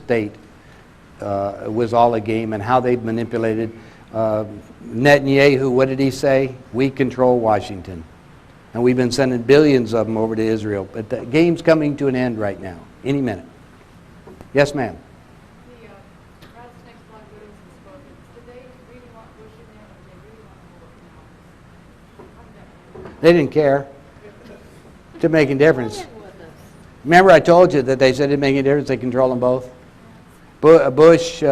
state was all a game, and how they'd manipulated. Netanyahu, what did he say? We control Washington. And we've been sending billions of them over to Israel. But the game's coming to an end right now, any minute. Yes, ma'am? They didn't care. It didn't make any difference. Remember I told you that they said it didn't make any difference, they control them both? Bush,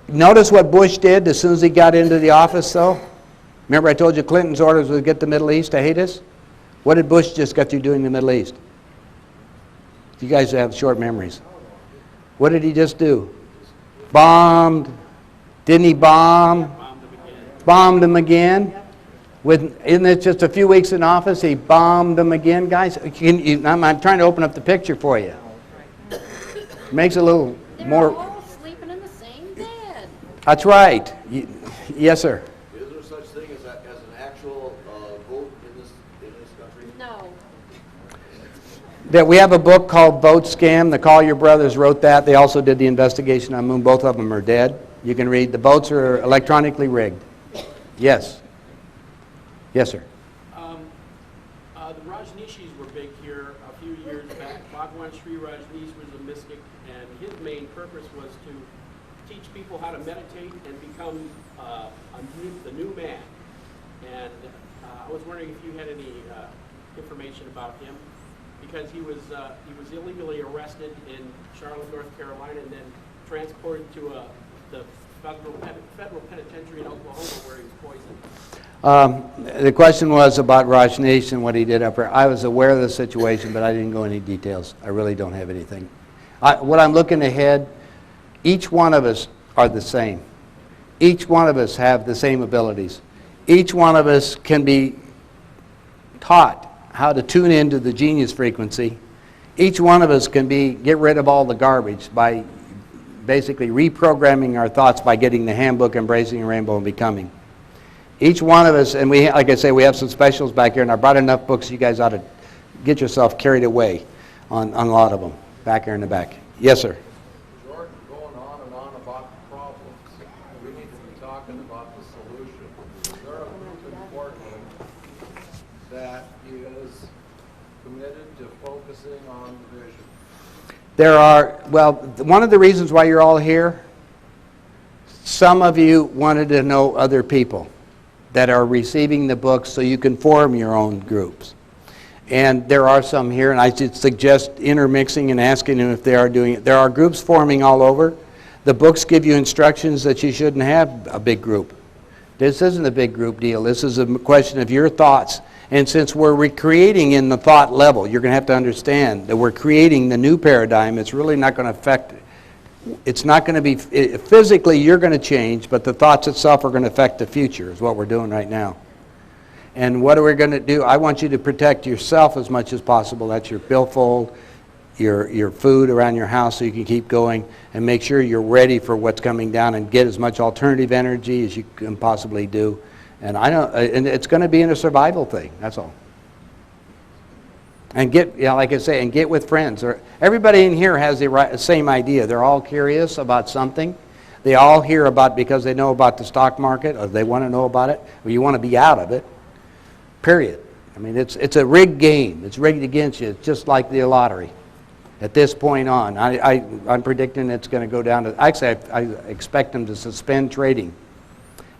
notice what Bush did as soon as he got into the office, though? Remember I told you Clinton's orders was to get the Middle East to hate us? What did Bush just get you doing in the Middle East? You guys have short memories. What did he just do? Bombed. Didn't he bomb? Bombed them again. Isn't it just a few weeks in office, he bombed them again? Guys, I'm trying to open up the picture for you. Makes it a little more... They're all sleeping in the same bed. That's right. Yes, sir. Is there such thing as an actual vote in this country? No. That we have a book called Vote Scam. The Collier brothers wrote that. They also did the investigation on Moon. Both of them are dead. You can read. The votes are electronically rigged. Yes. Yes, sir. The Rajneeshis were big here a few years back. Bhagwan Sri Rajneesh was a mystic, and his main purpose was to teach people how to meditate and become the new man. And I was wondering if you had any information about him, because he was illegally arrested in Charlotte, North Carolina, and then transported to the federal penitentiary in Oklahoma, where he was poisoned. The question was about Rajneesh and what he did up there. I was aware of the situation, but I didn't go into details. I really don't have anything. What I'm looking ahead, each one of us are the same. Each one of us have the same abilities. Each one of us can be taught how to tune into the genius frequency. Each one of us can get rid of all the garbage by basically reprogramming our thoughts by getting the handbook, Embracing a Rainbow and Becoming. Each one of us, and we, like I say, we have some specials back here, and I brought enough books, you guys ought to get yourself carried away on a lot of them, back here in the back. Yes, sir? Jordan, going on and on about the problems. We need to be talking about the solution. Is there a group in Portland that is committed to focusing on the vision? There are, well, one of the reasons why you're all here, some of you wanted to know other people that are receiving the books so you can form your own groups. And there are some here, and I should suggest intermixing and asking them if they are doing it. There are groups forming all over. The books give you instructions that you shouldn't have a big group. This isn't a big group deal. This is a question of your thoughts. And since we're recreating in the thought level, you're going to have to understand that we're creating the new paradigm. It's really not going to affect, it's not going to be, physically you're going to change, but the thoughts itself are going to affect the future, is what we're doing right now. And what are we going to do? I want you to protect yourself as much as possible. That's your billfold, your food around your house so you can keep going, and make sure you're ready for what's coming down and get as much alternative energy as you can possibly do. And and it's going to be in a survival thing, that's all. And get, like I say, and get with friends. Everybody in here has the same idea. They're all curious about something. They all hear about, because they know about the stock market, or they want to know about it, or you want to be out of it, period. I mean, it's a rigged game. It's rigged against you. It's just like the lottery. At this point on, I'm predicting it's going to go down to, actually, I expect them to suspend trading.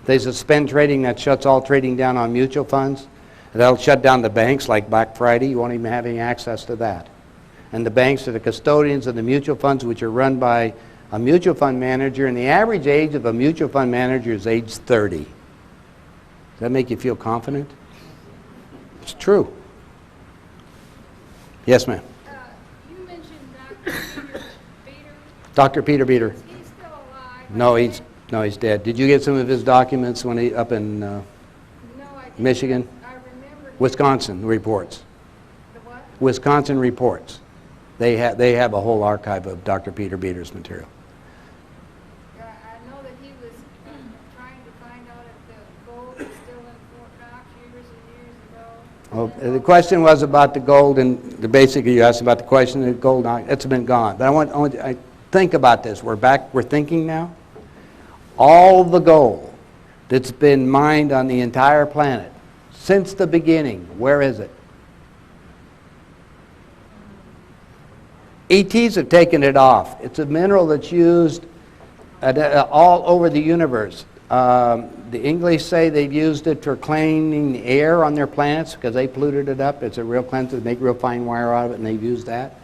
If they suspend trading, that shuts all trading down on mutual funds. That'll shut down the banks like Black Friday. You won't even have any access to that. And the banks are the custodians of the mutual funds, which are run by a mutual fund manager, and the average age of a mutual fund manager is age 30. Does that make you feel confident? It's true. Yes, ma'am. You mentioned Dr. Peter Beater. Dr. Peter Beater. Is he still alive? No, he's dead. Did you get some of his documents when he up in No, I didn't. Michigan? I remember. Wisconsin reports. The what? Wisconsin reports. They have a whole archive of Dr. Peter Beater's material. I know that he was trying to find out if the gold is still in Fort Knox years and years ago. Well, the question was about the gold, and basically you asked about the question of gold. It's been gone. But Think about this. We're thinking now. All the gold that's been mined on the entire planet since the beginning, where is it? ETs have taken it off. It's a mineral that's used all over the universe. The English say they've used it for cleaning the air on their planets because they polluted it up. It's a real cleanser. They make real fine wire out of it, and they've used that.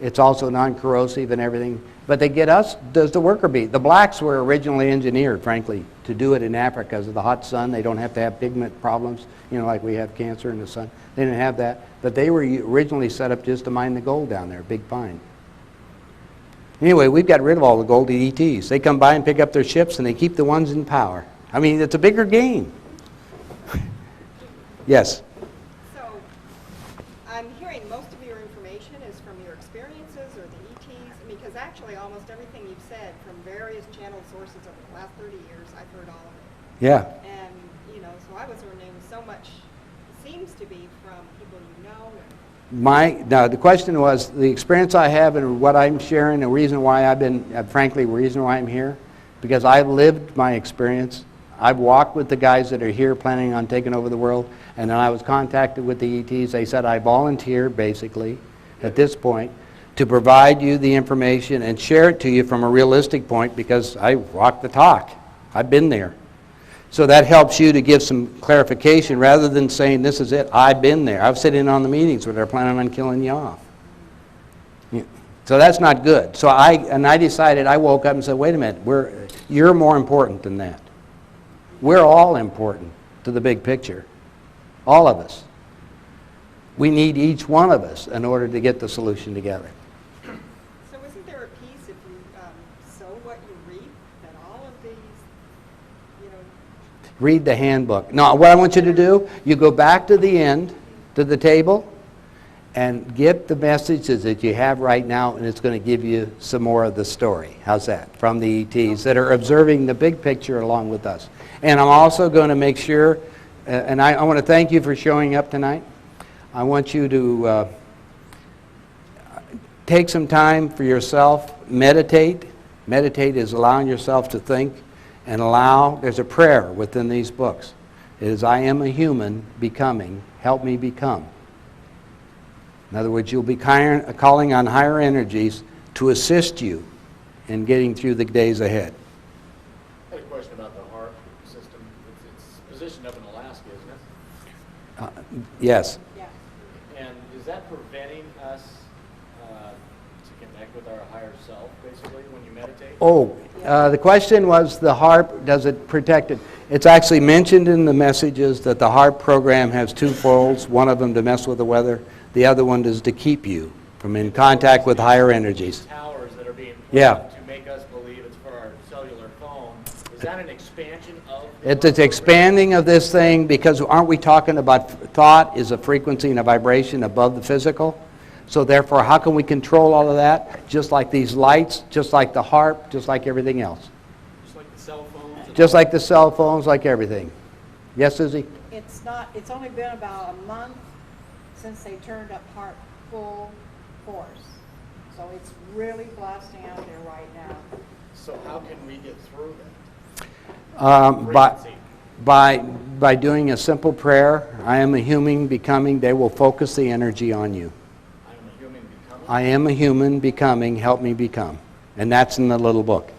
It's also non-corrosive and everything. But they get us, does the worker bee. The blacks were originally engineered, frankly, to do it in Africa because of the hot sun. They don't have to have pigment problems, you know, like we have cancer in the sun. They didn't have that. But they were originally set up just to mine the gold down there, big find. Anyway, we've got rid of all the gold ETs. They come by and pick up their ships, and they keep the ones in power. I mean, it's a bigger game. Yes? So, I'm hearing most of your information is from your experiences or the ETs, because actually almost everything you've said from various channel sources over the last 30 years, I've heard all of it. Yeah. And, you know, so I was wondering, so much seems to be from people you know. Now, the question was, the experience I have and what I'm sharing, the reason why frankly, the reason why I'm here, because I've lived my experience. I've walked with the guys that are here planning on taking over the world, and then I was contacted with the ETs. They said I volunteer, basically, at this point, to provide you the information and share it to you from a realistic point because I walk the talk. I've been there. So that helps you to give some clarification rather than saying, this is it, I've been there. I've sitting in on the meetings where they're planning on killing you off. Yeah. So that's not good. So I decided, I woke up and said, wait a minute, you're more important than that. We're all important to the big picture. All of us. We need each one of us in order to get the solution together. So isn't there a piece if you sow what you reap, that all of these, you know... Read the handbook. No, what I want you to do, you go back to the end, to the table, and get the messages that you have right now, and it's going to give you some more of the story. How's that? From the ETs that are observing the big picture along with us. And I'm also going to make sure, and I want to thank you for showing up tonight. I want you to take some time for yourself, meditate. Meditate is allowing yourself to think and there's a prayer within these books. It is, I am a human becoming, help me become. In other words, you'll be calling on higher energies to assist you in getting through the days ahead. I had a question about the HARP system. It's positioned up in Alaska, isn't it? Yes. Yeah. And is that preventing us to connect with our higher self, basically, when you meditate? Oh, the question was the HARP, does it protect it? It's actually mentioned in the messages that the HARP program has two folds, one of them to mess with the weather, the other one is to keep you from in contact with higher energies. Towers that are being put Yeah. up to make us believe it's for our cellular phone. Is that an expansion of... It's expanding of this thing because aren't we talking about thought is a frequency and a vibration above the physical? So therefore, how can we control all of that? Just like these lights, just like the HARP, just like everything else. Just like the cell phones. and Just like the cell phones, like everything. Yes, Susie? It's only been about a month since they turned up HARP full force. So it's really blasting out there right now. So how can we get through that? Frequency. By doing a simple prayer, I am a human becoming, they will focus the energy on you. I am a human becoming. I am a human becoming, help me become. And that's in the little book.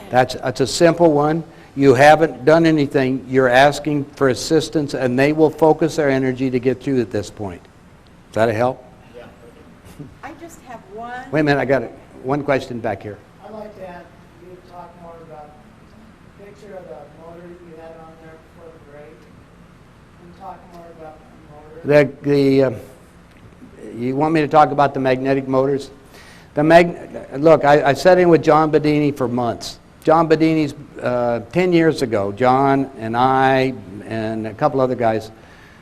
That's a simple one. You haven't done anything. You're asking for assistance, and they will focus their energy to get through at this point. Does that help? Yeah. I just have one. Wait a minute, I got one question back here. I'd like to have you talk more about the picture of the motor you had on there before the break. And talk more about the motor. You want me to talk about the magnetic motors? Look, I sat in with John Bedini for months. John Bedini's 10 years ago, John and I and a couple other guys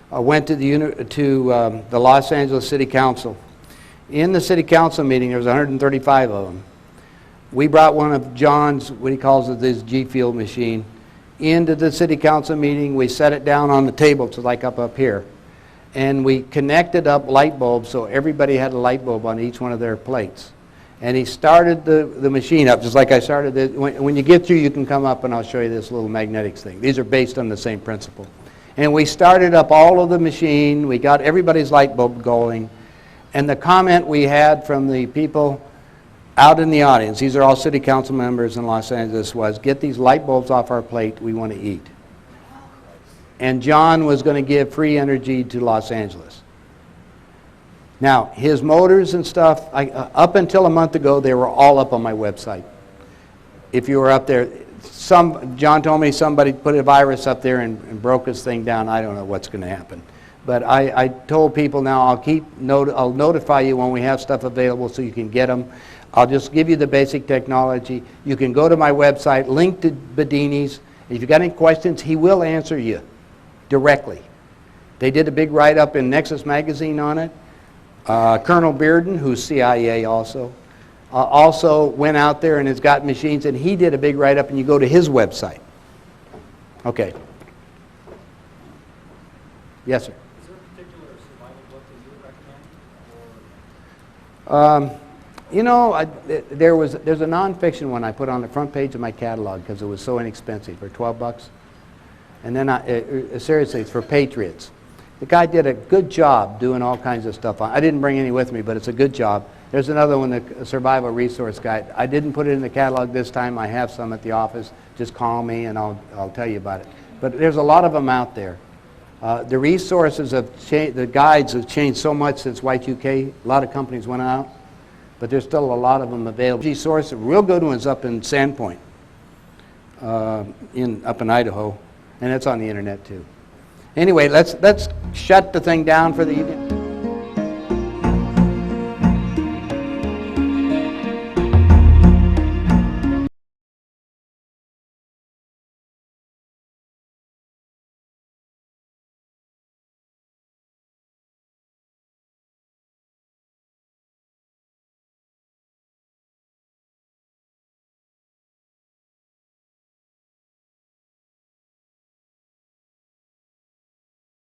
went to the Los Angeles City Council. In the City Council meeting, there was 135 of them. We brought one of John's, what he calls it, his G-Field machine, into the City Council meeting. We set it down on the table, so like up here. And we connected up light bulbs, so everybody had a light bulb on each one of their plates. And he started the machine up, just like I started it. When you get through, you can come up and I'll show you this little magnetics thing. These are based on the same principle. And we started up all of the machine. We got everybody's light bulb going. And the comment we had from the people out in the audience, these are all city council members in Los Angeles, was get these light bulbs off our plate, we want to eat. And John was going to give free energy to Los Angeles. Now, his motors and stuff, up until a month ago, they were all up on my website. If you were up there, John told me somebody put a virus up there and broke his thing down. I don't know what's going to happen. But I told people now I'll notify you when we have stuff available so you can get them. I'll just give you the basic technology. You can go to my website, link to Bedini's. If you've got any questions, he will answer you directly. They did a big write-up in Nexus magazine on it. Colonel Bearden, who's CIA also went out there and has got machines, and he did a big write-up, and you go to his website. Okay. Yes, sir. Is there a particular survival book that you would recommend? You know, there's a nonfiction one I put on the front page of my catalog because it was so inexpensive for $12. And then seriously, it's for Patriots. The guy did a good job doing all kinds of stuff. I didn't bring any with me, but it's a good job. There's another one, the Survival Resource Guide. I didn't put it in the catalog this time. I have some at the office. Just call me and I'll tell you about it. But there's a lot of them out there. The resources have changed, the guides have changed so much since Y2K. A lot of companies went out, but there's still a lot of them available. Source, a real good one's up in Sandpoint, up in Idaho, and it's on the internet too. Anyway, let's shut the thing down for the evening.